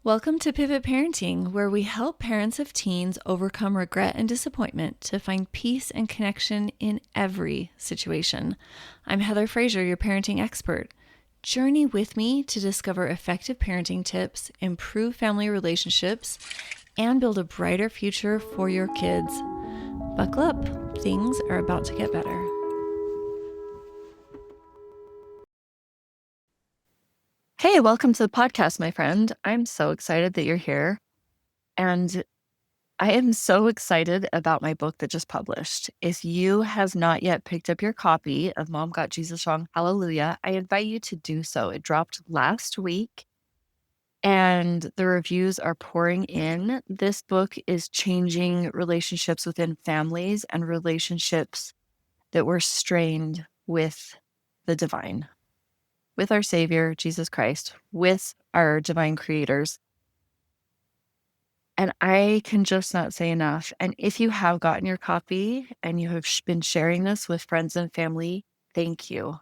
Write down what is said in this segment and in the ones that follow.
Welcome to Pivot Parenting, where we help parents of teens overcome regret and disappointment to find peace and connection in every situation. I'm Heather Frazier, your parenting expert. Journey with me to discover effective parenting tips, improve family relationships, and build a brighter future for your kids. Buckle up, things are about to get better. Hey, welcome to the podcast, my friend. I'm so excited that you're here. And I am so excited about my book that just published. If you have not yet picked up your copy of Mom Got Jesus Wrong, Hallelujah, I invite you to do so. It dropped last week and the reviews are pouring in. This book is changing relationships within families and relationships that were strained with the divine, with our Savior, Jesus Christ, with our divine creators. And I can just not say enough. And if you have gotten your copy and you have been sharing this with friends and family, thank you.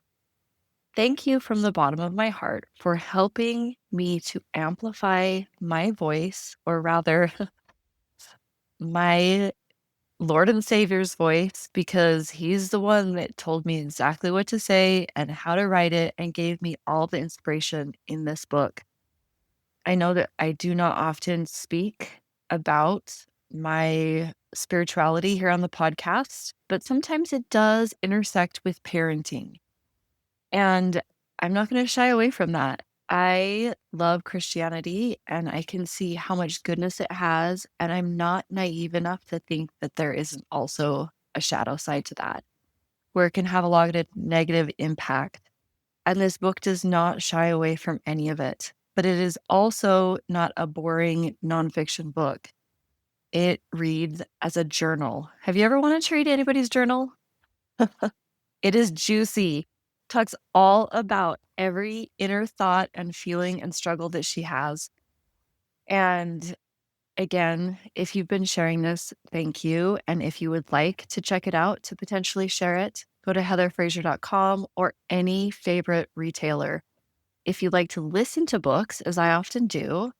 Thank you from the bottom of my heart for helping me to amplify my voice, or rather, my Lord and Savior's voice, because he's the one that told me exactly what to say and how to write it and gave me all the inspiration in this book. I know that I do not often speak about my spirituality here on the podcast, but sometimes it does intersect with parenting. And I'm not going to shy away from that. I love Christianity and I can see how much goodness it has. And I'm not naive enough to think that there isn't also a shadow side to that, where it can have a lot of negative impact. And this book does not shy away from any of it, but it is also not a boring nonfiction book. It reads as a journal. Have you ever wanted to read anybody's journal? It is juicy, talks all about every inner thought and feeling and struggle that she has. And again, if you've been sharing this, thank you. And if you would like to check it out to potentially share it, go to heatherfrazier.com or any favorite retailer. If you like to listen to books, as I often do,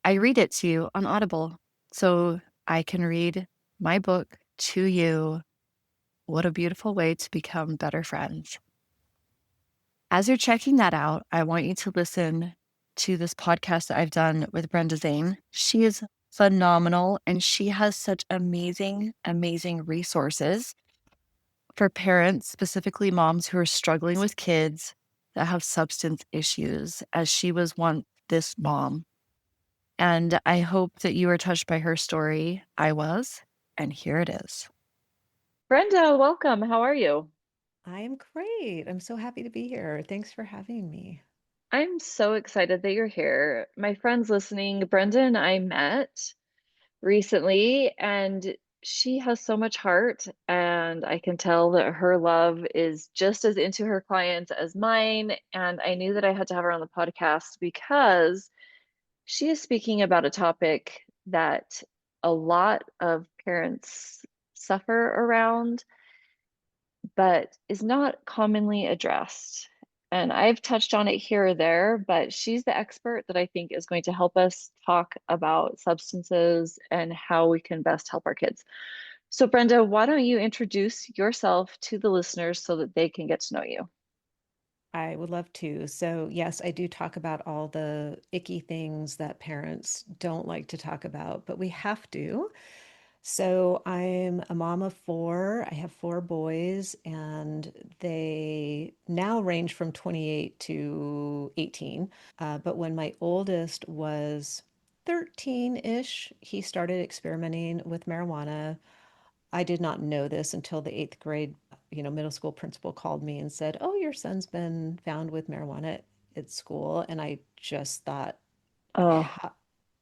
I read it to you on Audible. So I can read my book to you. What a beautiful way to become better friends. As you're checking that out, I want you to listen to this podcast that I've done with Brenda Zane. She is phenomenal and she has such amazing, amazing resources for parents, specifically moms who are struggling with kids that have substance issues, as she was once this mom. And I hope that you were touched by her story. I was, and here it is. Brenda, welcome. How are you? I am great. I'm so happy to be here. Thanks for having me. I'm so excited that you're here. My friends listening, Brenda and I met recently, and she has so much heart, and I can tell that her love is just as into her clients as mine. And I knew that I had to have her on the podcast because she is speaking about a topic that a lot of parents suffer around, but is not commonly addressed. And I've touched on it here or there, but she's the expert that I think is going to help us talk about substances and how we can best help our kids. So, Brenda, why don't you introduce yourself to the listeners so that they can get to know you? I would love to. So, yes, I do talk about all the icky things that parents don't like to talk about, but we have to. So, I'm a mom of four. I have four boys, and they now range from 28 to 18. But when my oldest was 13-ish, he started experimenting with marijuana. I did not know this until the eighth grade, middle school principal called me and said, "Oh, your son's been found with marijuana at school." And I just thought, Oh, how,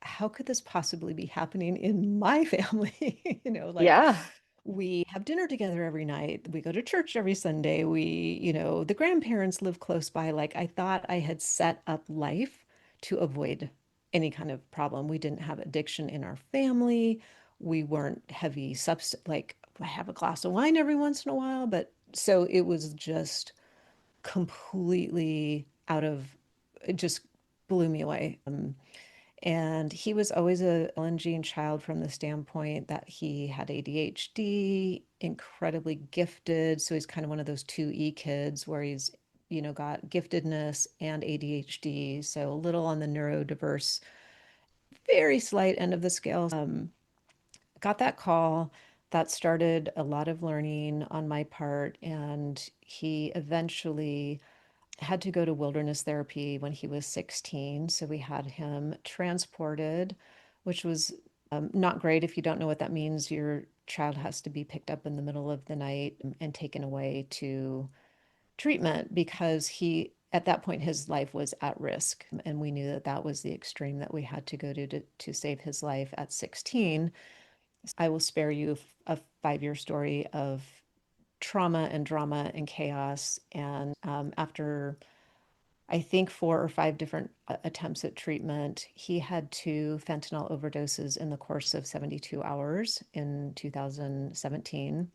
how could this possibly be happening in my family? Like yeah. we have dinner together every night. We go to church every Sunday. The grandparents live close by. Like I thought I had set up life to avoid any kind of problem. We didn't have addiction in our family. We weren't heavy substance, like I have a glass of wine every once in a while, but so it was just completely out of, it just blew me away. And he was always a challenging child from the standpoint that he had ADHD, incredibly gifted. So he's kind of one of those two E kids where he's, got giftedness and ADHD. So a little on the neurodiverse, very slight end of the scale. Got that call. That started a lot of learning on my part. And he eventually had to go to wilderness therapy when he was 16. So we had him transported, which was not great. If you don't know what that means, your child has to be picked up in the middle of the night and taken away to treatment because at that point, his life was at risk. And we knew that that was the extreme that we had to go to save his life at 16. I will spare you a 5 year story of trauma and drama and chaos. And after I think 4 or 5 different attempts at treatment. He had 2 fentanyl overdoses in the course of 72 hours in 2017.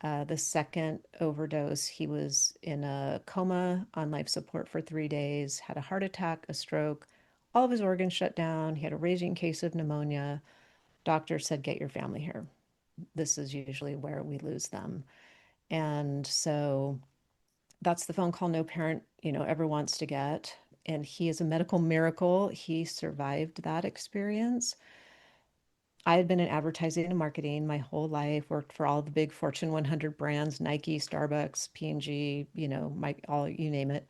The second overdose, he was in a coma on life support for 3 days, had a heart attack, a stroke, all of his organs shut down. He had a raging case of pneumonia. Doctor said, get your family here. This is usually where we lose them. And so that's the phone call no parent, ever wants to get. And he is a medical miracle. He survived that experience. I had been in advertising and marketing my whole life, worked for all the big Fortune 100 brands, Nike, Starbucks, P&G, all you name it.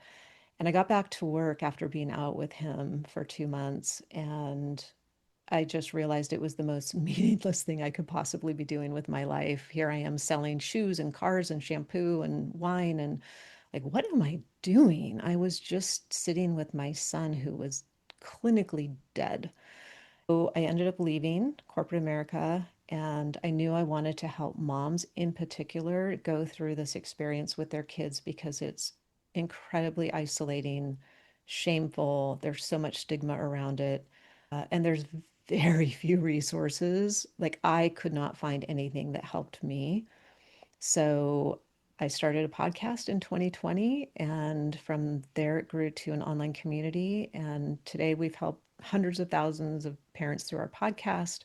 And I got back to work after being out with him for 2 months, and I just realized it was the most meaningless thing I could possibly be doing with my life. Here I am selling shoes and cars and shampoo and wine, and like, what am I doing? I was just sitting with my son who was clinically dead. So I ended up leaving corporate America, and I knew I wanted to help moms in particular go through this experience with their kids because it's incredibly isolating, shameful. There's so much stigma around it. And there's very few resources. Like, I could not find anything that helped me. So I started a podcast in 2020, and from there it grew to an online community. And today we've helped hundreds of thousands of parents through our podcast,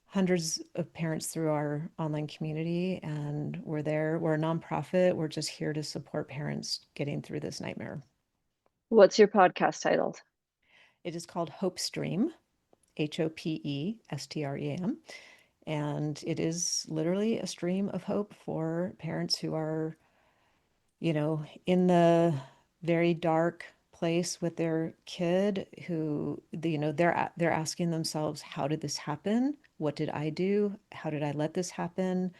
hundreds of parents through our online community. And we're a nonprofit. We're just here to support parents getting through this nightmare. What's your podcast titled? It is called Hope Stream, HOPESTREAM. And it is literally a stream of hope for parents who are, in the very dark place with their kid who, they're asking themselves, how did this happen? What did I do? How did I let this happen?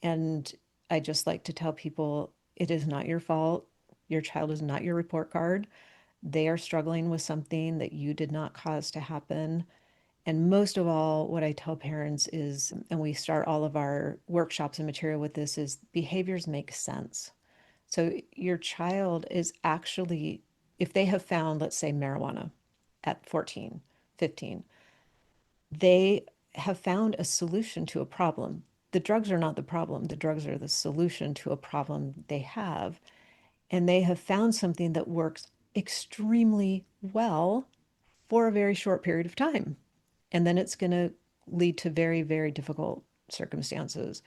And I just like to tell people it is not your fault. Your child is not your report card. They are struggling with something that you did not cause to happen. And most of all, what I tell parents is, and we start all of our workshops and material with this, is behaviors make sense. So your child is actually, if they have found, let's say, marijuana at 14, 15, they have found a solution to a problem. The drugs are not the problem, the drugs are the solution to a problem they have. And they have found something that works extremely well for a very short period of time. And then it's going to lead to very, very difficult circumstances.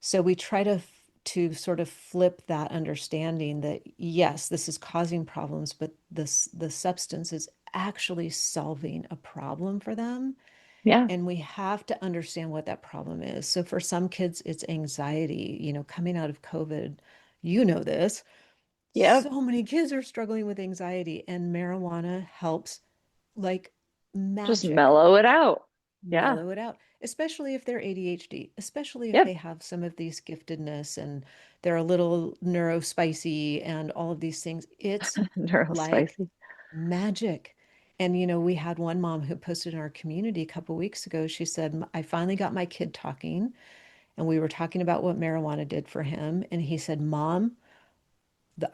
So we try to sort of flip that understanding that yes, this is causing problems, but the substance is actually solving a problem for them. Yeah. And we have to understand what that problem is. So for some kids, it's anxiety, coming out of COVID, this. Yep. So many kids are struggling with anxiety, and marijuana helps like Just magic mellow it out. Yeah. mellow it out, especially if they're ADHD, especially if they Yep. have some of these giftedness and they're a little neurospicy and all of these things. It's Neuro like spicy. magic. And we had one mom who posted in our community a couple weeks ago. She said, I finally got my kid talking, and we were talking about what marijuana did for him. And he said, Mom,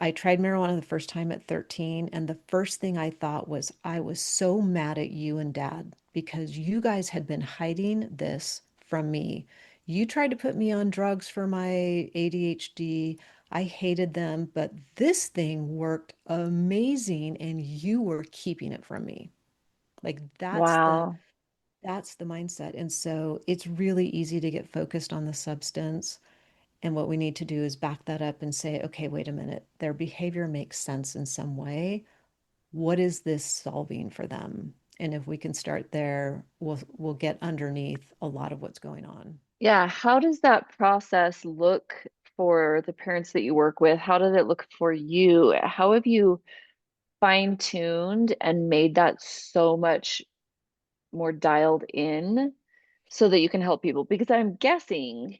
I tried marijuana the first time at 13, and the first thing I thought was, I was so mad at you and Dad because you guys had been hiding this from me. You tried to put me on drugs for my ADHD. I hated them, but this thing worked amazing, and you were keeping it from me. Like Wow. that's the mindset. And so it's really easy to get focused on the substance. And what we need to do is back that up and say, okay, wait a minute, their behavior makes sense in some way. What is this solving for them? And if we can start there, we'll get underneath a lot of what's going on. Yeah, how does that process look for the parents that you work with? How does it look for you? How have you fine-tuned and made that so much more dialed in so that you can help people? Because I'm guessing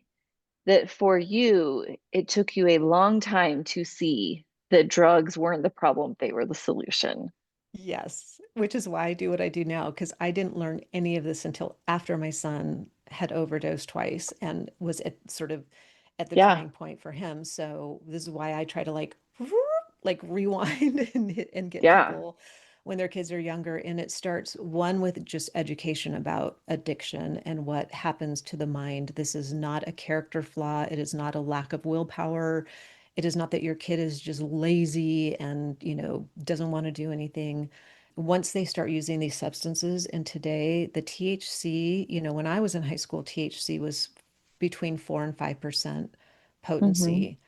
that for you, it took you a long time to see that drugs weren't the problem, they were the solution. Yes, which is why I do what I do now, because I didn't learn any of this until after my son had overdosed twice and was at sort of at the Yeah, turning point for him. So this is why I try to like rewind and get yeah, people when their kids are younger. And it starts one with just education about addiction and what happens to the mind. This is not a character flaw. It is not a lack of willpower. It is not that your kid is just lazy and, doesn't want to do anything. Once they start using these substances, and today the THC, when I was in high school, THC was between 4 and 5% hmm, potency.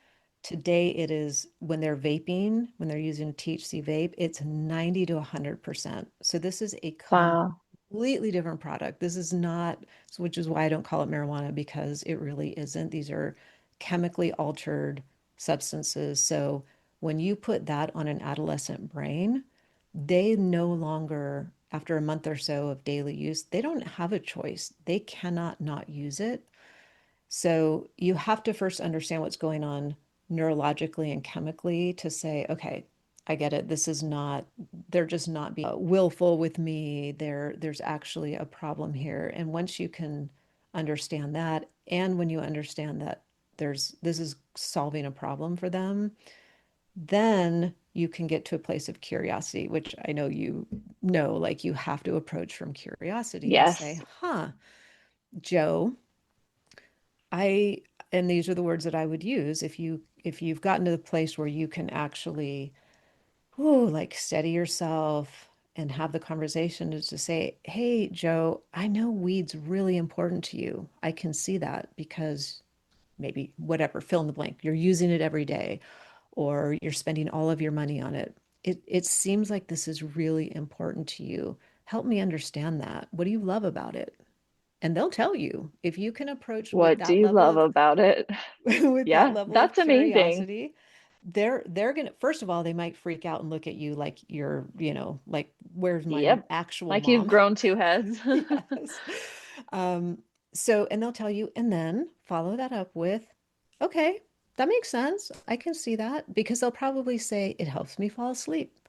Today it is when they're vaping, when they're using a THC vape, it's 90 to 100%. So this is a wow, completely different product. This is not, which is why I don't call it marijuana because it really isn't. These are chemically altered substances. So when you put that on an adolescent brain, they no longer, after a month or so of daily use, they don't have a choice. They cannot not use it. So you have to first understand what's going on neurologically and chemically to say, okay, I get it. This is not, they're just not being willful with me. There's actually a problem here. And once you can understand that, and when you understand that this is solving a problem for them, then you can get to a place of curiosity, which I know like you have to approach from curiosity and say, yes, huh, Joe, I, and these are the words that I would use if you've gotten to the place where you can actually, ooh, like steady yourself and have the conversation is to say, hey, Joe, I know weed's really important to you. I can see that because maybe whatever, fill in the blank, you're using it every day or you're spending all of your money on it. It seems like this is really important to you. Help me understand that. What do you love about it? And they'll tell you if you can approach with what do that you level love of about it? with that Yeah, level of that's amazing. curiosity, they're gonna, first of all, they might freak out and look at you like you're, like, where's my Yep, actual like you've mom? grown two heads. Yes. Um, so, and they'll tell you, and then follow that up with, okay, that makes sense. I can see that because they'll probably say, it helps me fall asleep.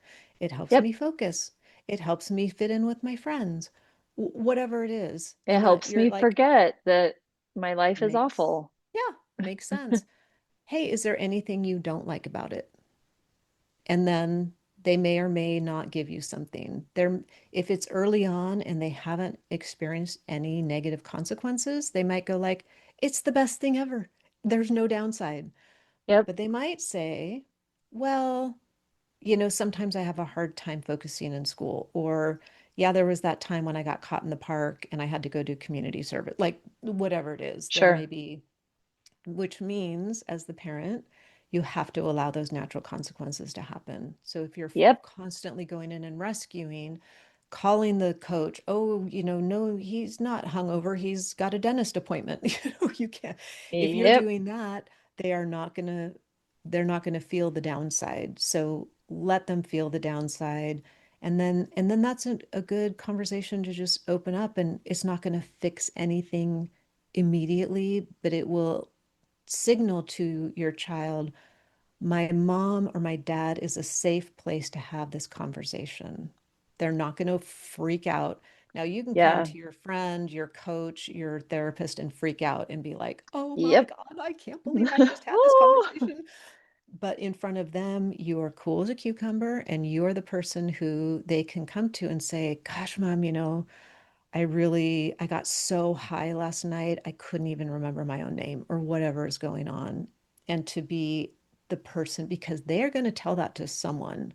It helps Yep, me focus. It helps me fit in with my friends, whatever it is. it And that helps you're me like, forget that my life is makes, awful. yeah, makes sense. Hey, is there anything you don't like about it? And then they may or may not give you something. If it's early on and they haven't experienced any negative consequences, they might go like, it's the best thing ever. There's no downside. Yep, But they might say, well, sometimes I have a hard time focusing in school, or yeah, there was that time when I got caught in the park and I had to go do community service, like whatever it is. There may sure. be, which means as the parent, you have to allow those natural consequences to happen. So if you're Yep, constantly going in and rescuing, calling the coach, oh, no, he's not hungover, he's got a dentist appointment. You can't. If you're yep, doing that, they are not going to they're not going to feel the downside. So let them feel the downside. And then that's a good conversation to just open up, and it's not going to fix anything immediately, but it will signal to your child, my mom or my dad is a safe place to have this conversation. They're not going to freak out. Now, you can come yeah, to your friend, your coach, your therapist and freak out and be like, oh my yep. God, I can't believe I just had this conversation. But in front of them, you are cool as a cucumber and you're the person who they can come to and say, gosh, mom, I got so high last night, I couldn't even remember my own name or whatever is going on. And to be the person, because they're going to tell that to someone,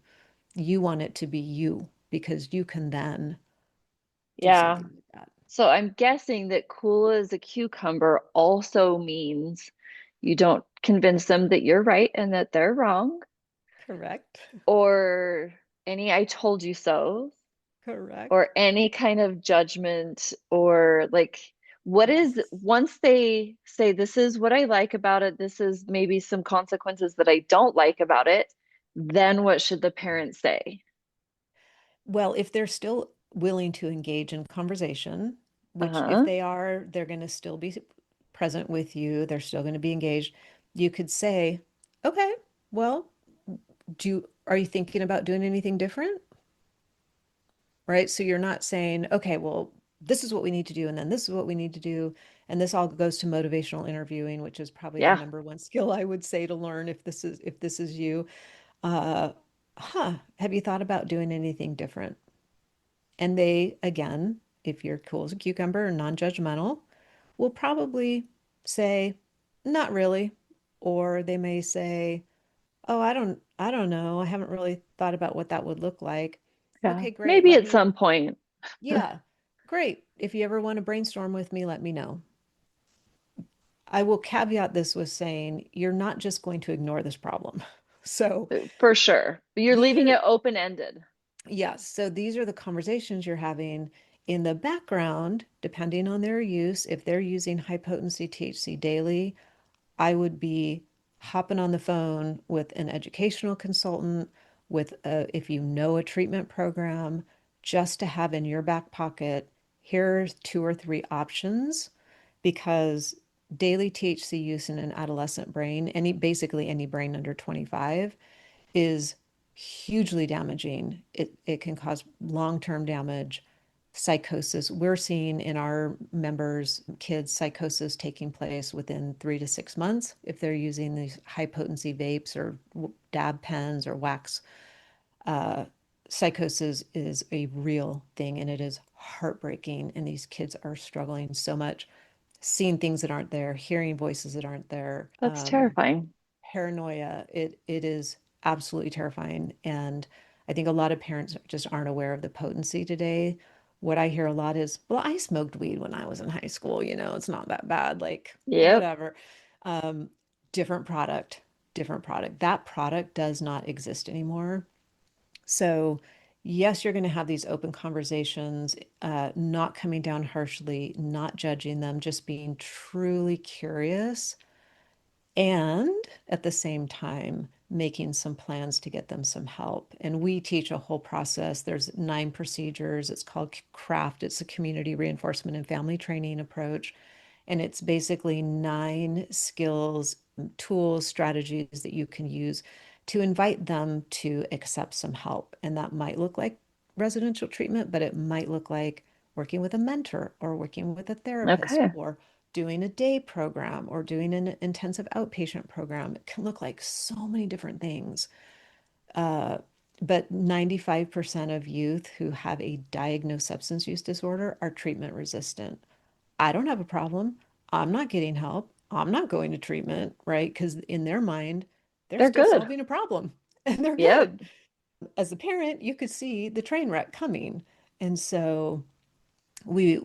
you want it to be you because you can then do Yeah. something like that. So I'm guessing that cool as a cucumber also means you don't convince them that you're right and that they're wrong, Correct. or any I told you so, Correct. or any kind of judgment, or like, what is, Yes. once they say, this is what I like about it, this is maybe some consequences that I don't like about it, then what should the parent say? Well, if they're still willing to engage in conversation, which if Uh-huh. they are, they're going to still be present with you, they're still going to be engaged. You could say, okay, well, are you thinking about doing anything different? Right? So you're not saying, okay, well, this is what we need to do, and then this is what we need to do. And this all goes to motivational interviewing, which is probably the Yeah. number one skill I would say to learn if this is you. Uh, have you thought about doing anything different? And they, again, if you're cool as a cucumber and non-judgmental, will probably say, not really. Or they may say, oh, I don't know. I haven't really thought about what that would look like. Yeah. Okay, great. Maybe at some point. Yeah, great. If you ever want to brainstorm with me, let me know. I will caveat this with saying you're not just going to ignore this problem. So For sure. You're these leaving are, it open-ended. yes, so these are the conversations you're having in the background, depending on their use. If they're using high potency THC daily, I would be hopping on the phone with an educational consultant, if you know a treatment program, just to have in your back pocket, here's two or three options, because daily THC use in an adolescent brain, basically any brain under 25, is hugely damaging. It can cause long-term damage, psychosis. We're seeing in our members, kids, psychosis taking place within 3 to 6 months if they're using these high potency vapes or dab pens or wax. Uh, Psychosis is a real thing and it is heartbreaking. And these kids are struggling so much, seeing things that aren't there, hearing voices that aren't there. That's terrifying. Paranoia. It is absolutely terrifying. And I think a lot of parents just aren't aware of the potency today. What I hear a lot is, well, I smoked weed when I was in high school, it's not that bad, like Yep. whatever. Um, different product, different product. That product does not exist anymore. So, yes, you're going to have these open conversations, not coming down harshly, not judging them, just being truly curious, and at the same time making some plans to get them some help. And we teach a whole process. There's 9 procedures. It's called CRAFT. It's a community reinforcement and family training approach. And it's basically 9 skills, tools, strategies that you can use to invite them to accept some help. And that might look like residential treatment, but it might look like working with a mentor or working with a therapist Okay. or doing a day program or doing an intensive outpatient program. It can look like so many different things. Uh, but 95% of youth who have a diagnosed substance use disorder are treatment resistant. I don't have a problem. I'm not getting help. I'm not going to treatment, right? Because in their mind, they're They're still good. solving a problem and they're Yep. good. As a parent, you could see the train wreck coming. And so we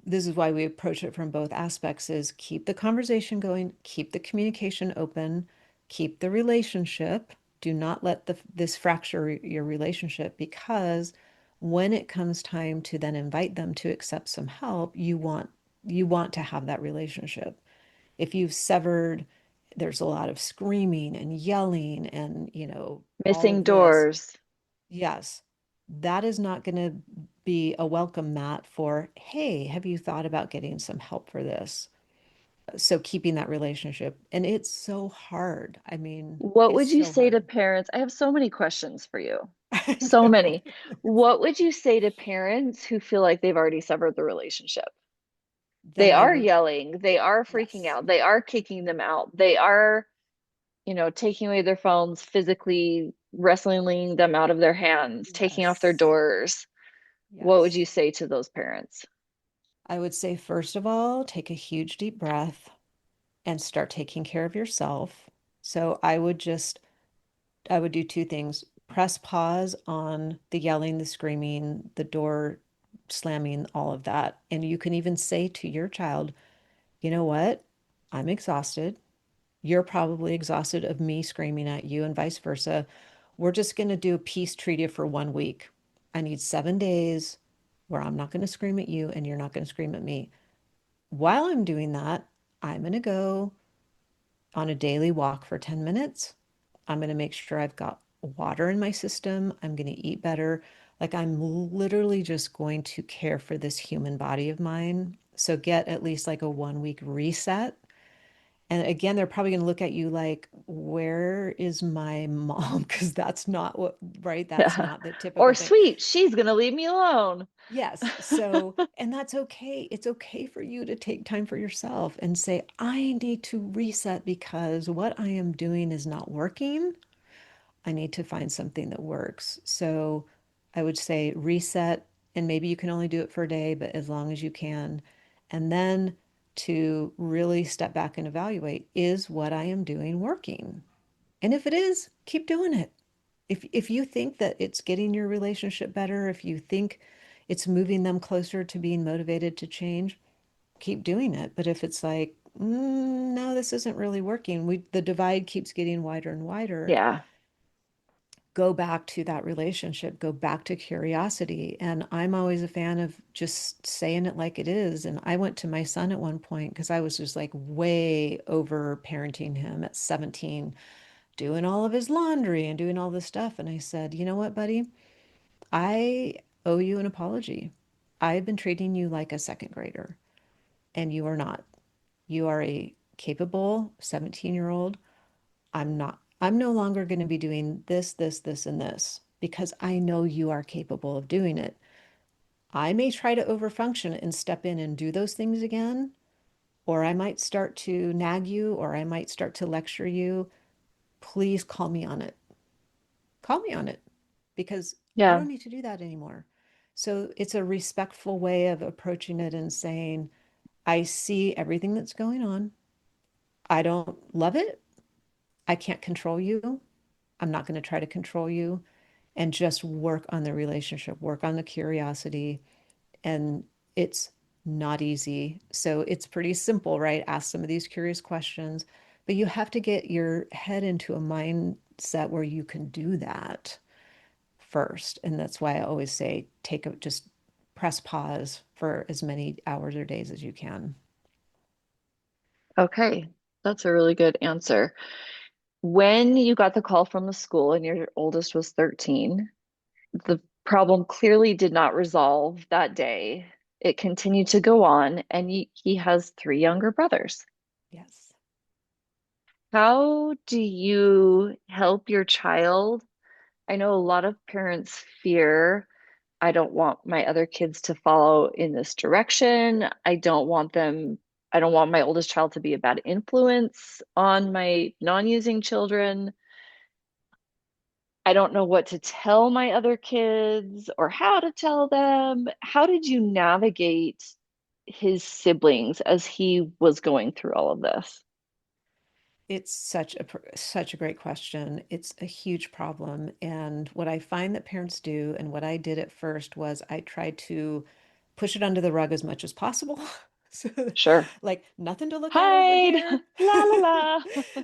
this is why we approach it from both aspects: is keep the conversation going, keep the communication open, keep the relationship. Do not let this fracture your relationship, because when it comes time to then invite them to accept some help, you want to have that relationship. If you've severed, there's a lot of screaming and yelling and all Missing of this. doors. Yes, that is not going to be a welcome mat for, hey, have you thought about getting some help for this? So keeping that relationship. And it's so hard. I mean, What it's would you so say to hard. parents? I have so many questions for you. I So know. many. What would you say to parents who feel like they've already severed the relationship? Then They I are would, yelling, they are freaking yes, out, they are kicking them out, they are, taking away their phones, physically wrestling them out of their hands, taking off their yes, doors. What would yes. you say to those parents? I would say, first of all, take a huge deep breath and start taking care of yourself. So I would do 2 things: press pause on the yelling, the screaming, the door slamming all of that. And you can even say to your child, you know what? I'm exhausted. You're probably exhausted of me screaming at you, and vice versa. We're just going to do a peace treaty for 1 week. I need 7 days where I'm not going to scream at you and you're not going to scream at me. While I'm doing that, I'm going to go on a daily walk for 10 minutes. I'm going to make sure I've got water in my system. I'm going to eat better. Like I'm literally just going to care for this human body of mine. So get at least like a 1 week reset. And again, they're probably going to look at you like, where is my mom? Because that's not what, right? That's Yeah. not the typical Or thing. sweet, she's gonna leave me alone. Yes. So, and that's okay. It's okay for you to take time for yourself and say, I need to reset because what I am doing is not working. I need to find something that works. So I would say reset, and maybe you can only do it for a day, but as long as you can. And then to really step back and evaluate, is what I am doing working? And if it is, keep doing it. If you think that it's getting your relationship better, if you think it's moving them closer to being motivated to change, keep doing it. But if it's like, no, this isn't really working, the divide keeps getting wider and wider, Yeah. go back to that relationship, go back to curiosity. And I'm always a fan of just saying it like it is. And I went to my son at one point because I was just like way over parenting him at 17, doing all of his laundry and doing all this stuff. And I said, you know what, buddy? I owe you an apology. I've been treating you like a second grader, and you are not. You are a capable 17-year-old. I'm no longer going to be doing this, this, this, and this because I know you are capable of doing it. I may try to overfunction and step in and do those things again, or I might start to nag you, or I might start to lecture you. Please call me on it. Call me on it because I Yeah. don't need to do that anymore. So it's a respectful way of approaching it and saying, I see everything that's going on. I don't love it. I can't control you. I'm not going to try to control you, and just work on the relationship, work on the curiosity. And it's not easy. So it's pretty simple, right? Ask some of these curious questions, but you have to get your head into a mindset where you can do that first. And that's why I always say just press pause for as many hours or days as you can. Okay. That's a really good answer. When you got the call from the school and your oldest was 13, the problem clearly did not resolve that day. It continued to go on, and he has three younger brothers. Yes. How do you help your child? I know a lot of parents fear, I don't want my other kids to follow in this direction. I don't want my oldest child to be a bad influence on my non-using children. I don't know what to tell my other kids or how to tell them. How did you navigate his siblings as he was going through all of this? It's such a great question. It's a huge problem. And what I find that parents do, and what I did at first, was I tried to push it under the rug as much as possible. So, Sure. like, nothing to look at over Hide. here. La la la.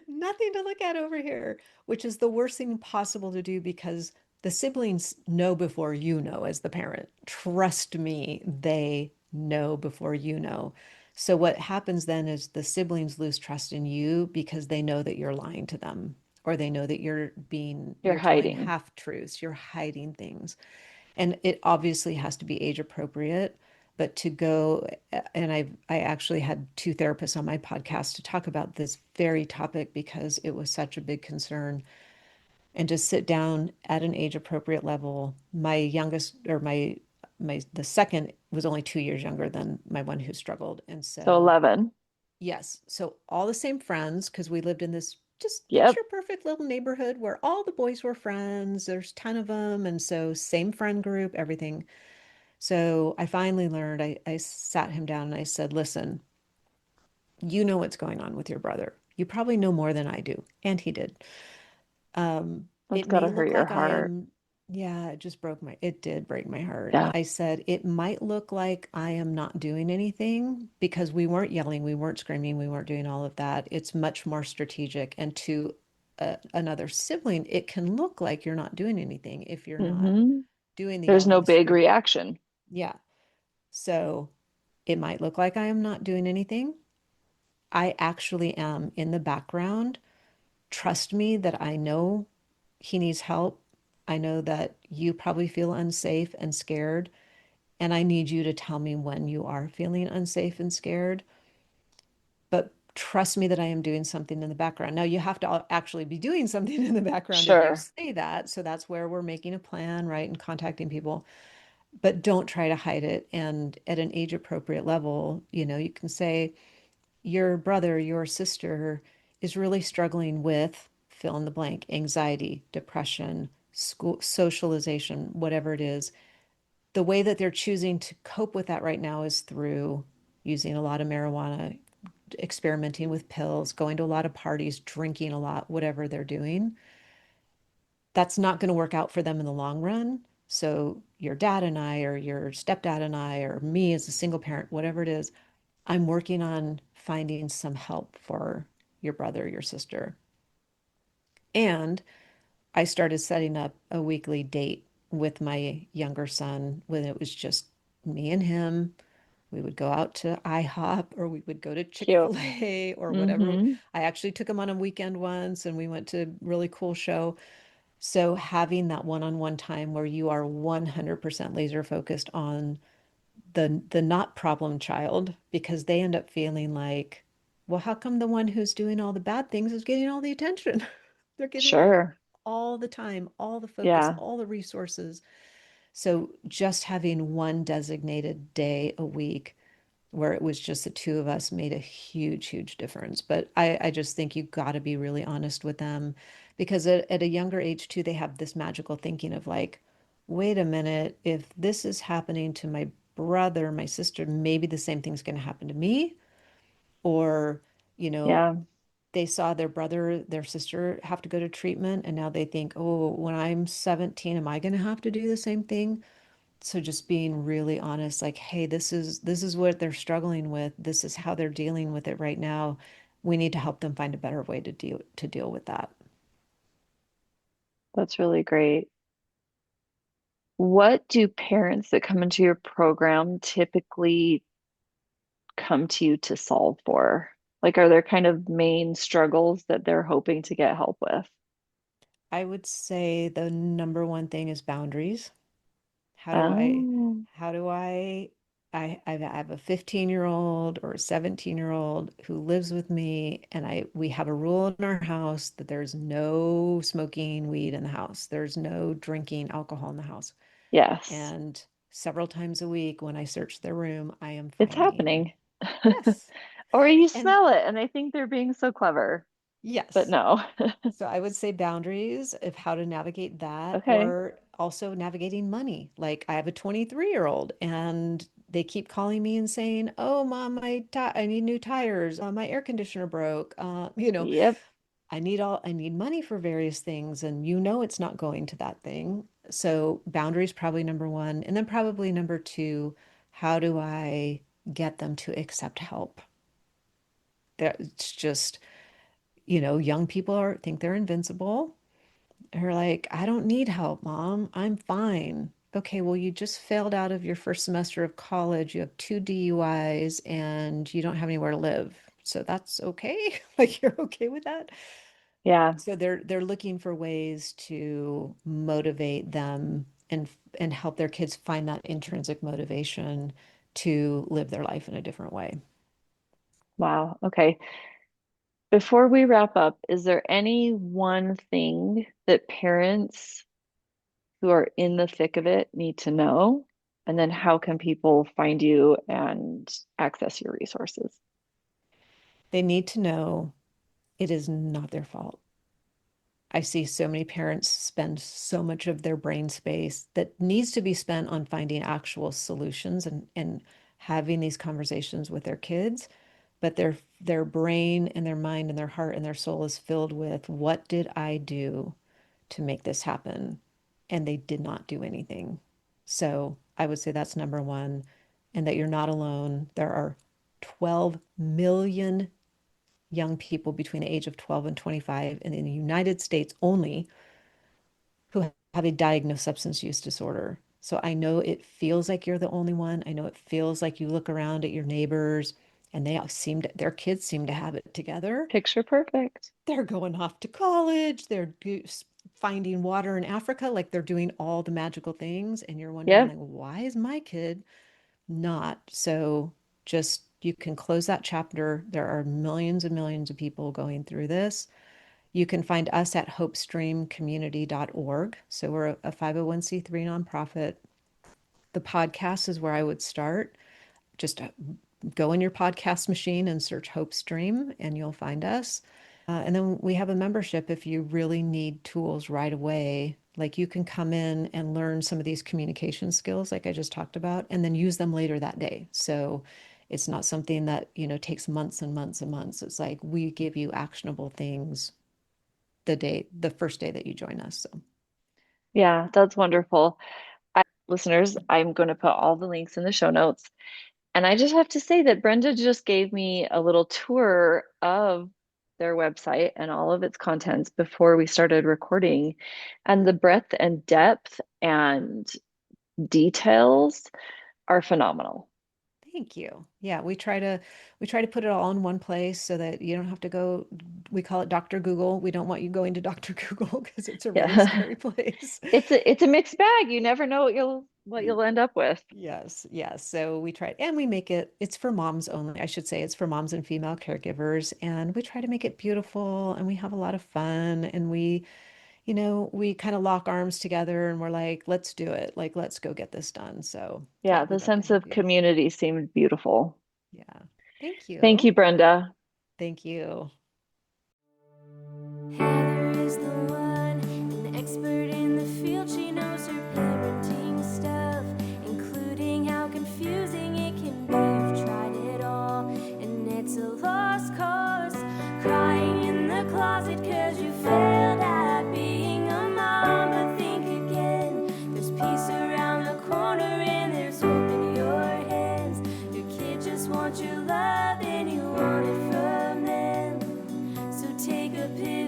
Nothing to look at over here, which is the worst thing possible to do because the siblings know before you know as the parent. Trust me, they know before you know. So what happens then is the siblings lose trust in you because they know that you're lying to them, or they know that You're you're telling hiding. half truths, you're hiding things. And it obviously has to be age appropriate, but to go, and I actually had two therapists on my podcast to talk about this very topic because it was such a big concern, and just sit down at an age appropriate level. My youngest, or the second was only 2 years younger than my one who struggled. And So so, 11. yes, so all the same friends, because we lived in this just Yep. picture perfect little neighborhood where all the boys were friends. There's a ton of them. And so, same friend group, everything. So, I finally learned, I sat him down and I said, listen, you know what's going on with your brother. You probably know more than I do. And he did. That's It may gotta hurt look your like I heart. am, Yeah, it did break my heart. Yeah. I said, it might look like I am not doing anything because we weren't yelling, we weren't screaming, we weren't doing all of that. It's much more strategic. And to another sibling, it can look like you're not doing anything if you're not Hmm. doing the There's no yelling, big screaming. reaction. Yeah. So it might look like I am not doing anything. I actually am in the background. Trust me that I know he needs help. I know that you probably feel unsafe and scared, and I need you to tell me when you are feeling unsafe and scared. But trust me that I am doing something in the background. Now, you have to actually be doing something in the background if you Sure. say that. So that's where we're making a plan, right? And contacting people. But don't try to hide it. And at an age appropriate level, you can say, your brother, your sister is really struggling with fill in the blank, anxiety, depression, school, socialization, whatever it is. The way that they're choosing to cope with that right now is through using a lot of marijuana, experimenting with pills, going to a lot of parties, drinking a lot, whatever they're doing. That's not going to work out for them in the long run. So, your dad and I, or your stepdad and I, or me as a single parent, whatever it is, I'm working on finding some help for your brother, your sister. And I started setting up a weekly date with my younger son when it was just me and him. We would go out to IHOP or we would go to Cute. Chick-fil-A or whatever. Hmm. I actually took him on a weekend once and we went to a really cool show. So having that one-on-one time where you are 100% laser focused on the not problem child because they end up feeling like, well, how come the one who's doing all the bad things is getting all the attention? They're getting Sure. all the time, all the focus, Yeah. all the resources. So just having one designated day a week where it was just the two of us made a huge, huge difference. But I just think you got to be really honest with them because at a younger age, too, they have this magical thinking of like, wait a minute, if this is happening to my brother, my sister, maybe the same thing's going to happen to me. Or, you know, Yeah. they saw their brother, their sister have to go to treatment, and now they think, oh, when I'm 17, am I going to have to do the same thing? So just being really honest, like, hey, this is what they're struggling with. This is how they're dealing with it right now. We need to help them find a better way to deal with that. That's really great. What do parents that come into your program typically come to you to solve for? Like, are there kind of main struggles that they're hoping to get help with? I would say the number one thing is boundaries. How do I, Oh, how do I have a 15-year-old or a 17-year-old who lives with me, and we have a rule in our house that there's no smoking weed in the house. There's no drinking alcohol in the house. yes, And several times a week when I search their room, I am it's finding, happening. yes. Or you And smell it and they think they're being so clever, but yes. no. So I would say boundaries of how to navigate that, Okay. or also navigating money. Like I have a 23-year-old and they keep calling me and saying, "Oh, mom, I need new tires. My air conditioner broke. Yep. I need money for various things, and it's not going to that thing." So boundaries probably number one, and then probably number two, how do I get them to accept help? It's just, young people think they're invincible. They're like, I don't need help, mom. I'm fine. Okay, well, you just failed out of your first semester of college. You have two DUIs and you don't have anywhere to live. So that's okay. Like you're okay with that? Yeah. So they're looking for ways to motivate them and help their kids find that intrinsic motivation to live their life in a different way. Wow. Okay. Before we wrap up, is there any one thing that parents who are in the thick of it need to know? And then how can people find you and access your resources? They need to know it is not their fault. I see so many parents spend so much of their brain space that needs to be spent on finding actual solutions and having these conversations with their kids, but their brain and their mind and their heart and their soul is filled with what did I do to make this happen? and they did not do anything. So I would say that's number one, and that you're not alone. There are 12 million young people between the age of 12 and 25, and in the United States only, who have a diagnosed substance use disorder. So I know it feels like you're the only one. I know it feels like you look around at your neighbors and their kids seem to have it together. Picture perfect. They're going off to college. They're finding water in Africa. Like they're doing all the magical things. And you're wondering, Yep. like, why is my kid not? So just you can close that chapter. There are millions and millions of people going through this. You can find us at hopestreamcommunity.org. So we're a 501c3 nonprofit. The podcast is where I would start. Just go in your podcast machine and search Hope Stream, and you'll find us. And then we have a membership if you really need tools right away. Like you can come in and learn some of these communication skills, like I just talked about, and then use them later that day. So it's not something that, takes months and months and months. It's like we give you actionable things the first day that you join us. So Yeah, that's wonderful. Listeners, I'm going to put all the links in the show notes. And I just have to say that Brenda just gave me a little tour of their website and all of its contents before we started recording. And the breadth and depth and details are phenomenal. thank you. Yeah, we try to put it all in one place so that you don't have to go. We call it Dr. Google. We don't want you going to Dr. Google because it's a really Yeah. scary place. It's a mixed bag. You never know what you'll end up with. Yes, yes. So we try and we make it's for moms only. I should say it's for moms and female caregivers. And we try to make it beautiful and we have a lot of fun and we kind of lock arms together and we're like, let's do it. Like, let's go get this done. So yeah, Yeah, the we'd love to sense have of you. community seemed beautiful. Yeah. Thank Thank you. you, Brenda. Thank you. Heather is the one, an expert in the field. She knows her parenting stuff, including how confusing it can be. You've tried it all, and it's a lost cause. Crying in the closet cause you failed at being a mom. But think again, there's peace around the corner and there's hope in your hands. Your kid just wants your love and you want it from them. So take a picture